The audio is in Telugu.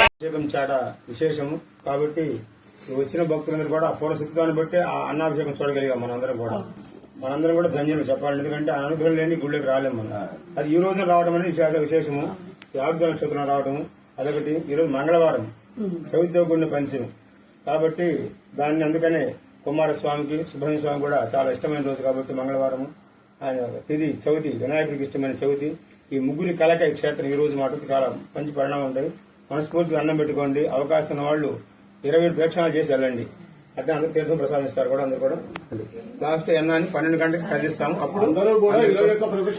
అభిషేకం చాట విశేషము కాబట్టి వచ్చిన భక్తులందరూ కూడా పూర్ణ శక్తిని బట్టి ఆ అన్నాభిషేకం చూడగలిగాం మనందరం కూడా ధన్యులు చెప్పాలి. ఎందుకంటే ఆ అనుగ్రహం లేని గుళ్ళకి రాలేము మనం. అది ఈ రోజున రావడం అనేది విశేషము. ఆగ్రహ నక్షత్రం రావడము అదొకటి. ఈరోజు మంగళవారం చవితితో కూడిన పంచమి కాబట్టి దాన్ని అందుకనే కుమారస్వామికి సుబ్రహ్మణ్య స్వామి కూడా చాలా ఇష్టమైన రోజు కాబట్టి మంగళవారము ఆయన తిది చవితి వినాయకుడికి ఇష్టమైన చవితి. ఈ ముగ్గురి కలక ఈ క్షేత్రం ఈ రోజు మాటకు చాలా మంచి పరిణామం ఉంటాయి. మనస్ఫూర్తిగా అన్నం పెట్టుకోండి. అవకాశం ఉన్న వాళ్ళు 20 ప్రేక్షణాలు చేసి వెళ్ళండి. అంటే అందరూ తీర్థం ప్రసాదిస్తారు కూడా. అందరూ కూడా లాస్ట్ అన్నాన్ని 12 గంటలకు కదిలిస్తాము. అప్పుడు అందరూ కూడా 21